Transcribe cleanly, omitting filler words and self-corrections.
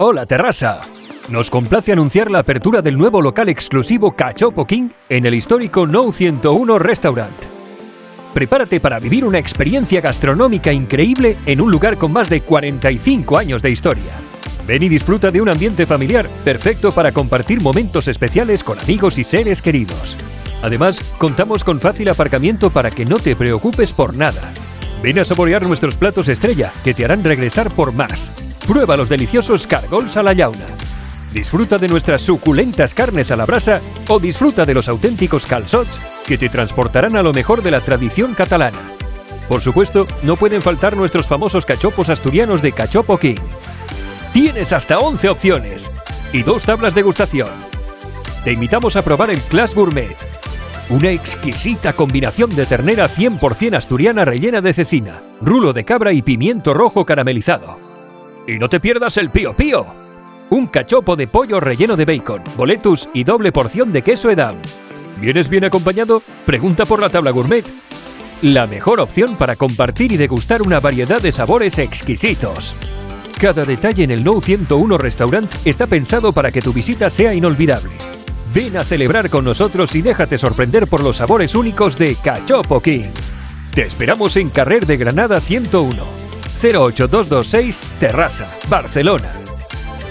Hola Terrassa. Nos complace anunciar la apertura del nuevo local exclusivo Cachopo King en el histórico Nou 101 Restaurant. Prepárate para vivir una experiencia gastronómica increíble en un lugar con más de 45 años de historia. Ven y disfruta de un ambiente familiar perfecto para compartir momentos especiales con amigos y seres queridos. Además, contamos con fácil aparcamiento para que no te preocupes por nada. Ven a saborear nuestros platos estrella que te harán regresar por más. Prueba los deliciosos cargols a la llauna. Disfruta de nuestras suculentas carnes a la brasa o disfruta de los auténticos calçots que te transportarán a lo mejor de la tradición catalana. Por supuesto, no pueden faltar nuestros famosos cachopos asturianos de Cachopo King. Tienes hasta 11 opciones y 2 tablas de degustación. Te invitamos a probar el Class Gourmet, una exquisita combinación de ternera 100% asturiana rellena de cecina, rulo de cabra y pimiento rojo caramelizado. Y no te pierdas el Pío Pío, un cachopo de pollo relleno de bacon, boletus y doble porción de queso edam. ¿Vienes bien acompañado? Pregunta por la tabla gourmet. La mejor opción para compartir y degustar una variedad de sabores exquisitos. Cada detalle en el Nou 101 Restaurant está pensado para que tu visita sea inolvidable. Ven a celebrar con nosotros y déjate sorprender por los sabores únicos de Cachopo King. Te esperamos en Carrer de Granada 101, 08226, Terrassa, Barcelona.